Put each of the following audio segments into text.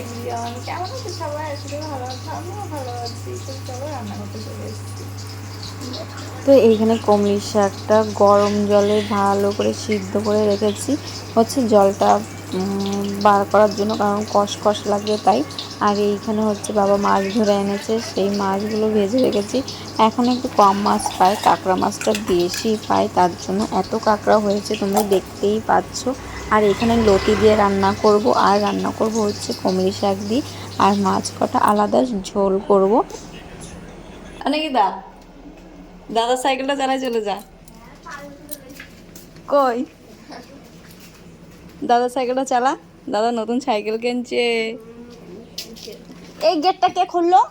Everyone, কেমন আছে সবাই? আসলে ভালো আছে, আমিও ভালো আছি। তো চলো রান্না করতে চলে এসেছি। তো এইখানে কমলি শাকটা গরম জলে ভালো করে সিদ্ধ করে রেখেছি, হচ্ছে জলটা বার করার জন্য, কারণ কষকষ লাগবে তাই। আর এইখানে হচ্ছে বাবা মাছ ধরে এনেছে, সেই মাছগুলো ভেজে রেখেছি। এখন একটু কম মাছ পায়, কাঁকড়া মাছটা বেশি পায়, তার জন্য এত কাঁকড়া হয়েছে তোমরা দেখতেই পাচ্ছ। আর এখানে লতি দিয়ে রান্না করব, আর রান্না করব হচ্ছে কমলি শাক দিয়ে, আর মাছ কটা আলাদা ঝোল করব। অনেক দা দাদা সাইকেলটা চালায় চলে যা। কই দাদা সাইকেলটা চালা, দাদা নতুন সাইকেল কিনছে। এই গেটটা কে খুললো?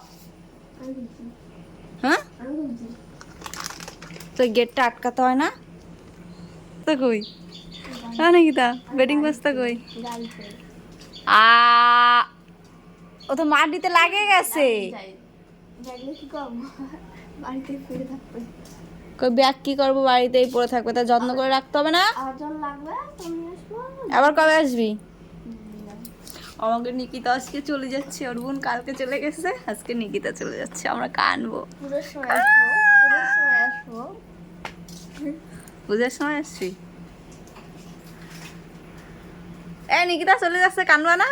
হ্যাঁ, তো গেটটা আটকাতে হয় না তো? কই নাকি তা বেডিং বাস্তা কই? আ ও তো মাটিতে লাগে গেছে। কই ব্যাগ কি করবো, বাড়িতেই পড়ে থাকবে, তা যত্ন করে রাখতে হবে না? আবার কবে আসবি? আমাকে নিকিতা আজকে চলে যাচ্ছে, ওর বোন কালকে চলে গেছে, আজকে নিকিতা চলে যাচ্ছে, আমরা কানবো। পূজার সময় আসছি। এ নিকিতা চলে যাচ্ছে, কানবা না?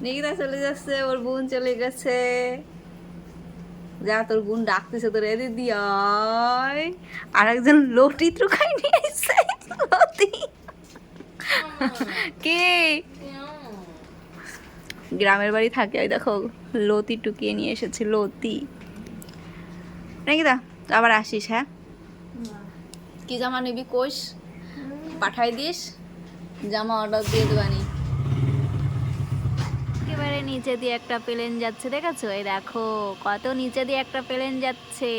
নিকিতা চলে যাচ্ছে, ওর বোন চলে গেছে। যা, তোর বোন ডাকতেছে তোর, এ দিদি আয়। আর একজন লটি ত্রুকাই নিয়ে এসেছে। লতি কে গ্রামের বাড়ি থাকে, ওই দেখো লতি টুকিয়ে নিয়ে এসেছে, লতি। নিকিতা আবার আসিস, হ্যাঁ? কি জামা নিবি কোষ, পাঠাই দিস, জামা অর্ডার দিয়ে দেবানি। একেবারে নিচে দিয়ে একটা প্লেন যাচ্ছে, দেখেছো? এই দেখো কত নিচে দিয়ে একটা প্লেন যাচ্ছে।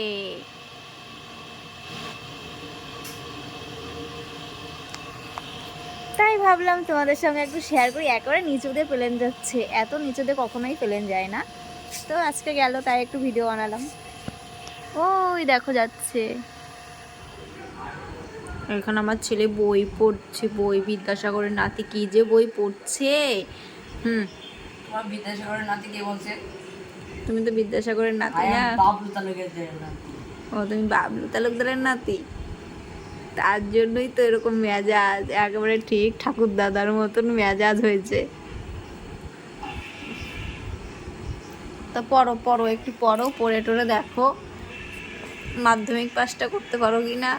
তাই ভাবলাম তোমাদের সঙ্গে একটু শেয়ার করি, একেবারে নিচু দিয়ে প্লেন যাচ্ছে, এত নিচু দিয়ে কখনোই প্লেন যায় না। তো আজকে গেল, তাই একটু ভিডিও বানালাম। ওই দেখো যাচ্ছে। এখন আমার ছেলে বই পড়ছে, বই বিদ্যাসাগরের নাতি, কি যে বই পড়ছে। তোমার বিদ্যাসাগরের নাতি কে বলছে? তুমি তো বিদ্যাসাগরের নাতি না? বাবলু তালুকের নাতি। ও, তুমি বাবলু তালুকদারের নাতি, তার জন্যই তো এরকম মেজাজ, একেবারে ঠিক ঠাকুর দাদার মতন মেজাজ হয়েছে। তা পড়ো পড়ো, একটু পড়ো, পড়ে টড়ে দেখো মাধ্যমিক পাসটা করতে পারো কিনা।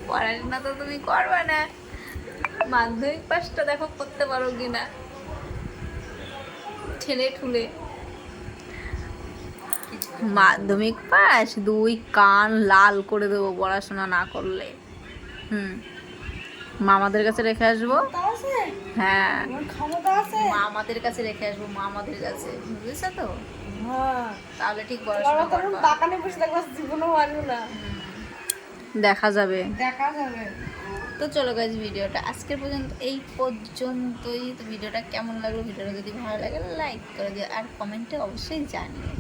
পড়াশোনা তো তুমি করবে না, মাধ্যমিক পাসটা দেখো করতে পারো কিনা। ঠেলে ঠুলে মাধ্যমিক পাস, দুই কান লাল করে দেবো পড়াশোনা না করলে। মামাদের কাছে রেখে আসবো। হ্যাঁ, মামাদের কাছে রেখে আসবো, মামাদের কাছে, বুঝেছো তো? তাহলে ঠিক পড়াশোনা করবা। দেখা যাবে। তো চলো গাইজ, ভিডিওটা আজকের পর্যন্ত এই পর্যন্তই। তো ভিডিওটা কেমন লাগলো, ভিডিওটা যদি ভালো লাগে লাইক করে দিও, আর কমেন্টে অবশ্যই জানিও।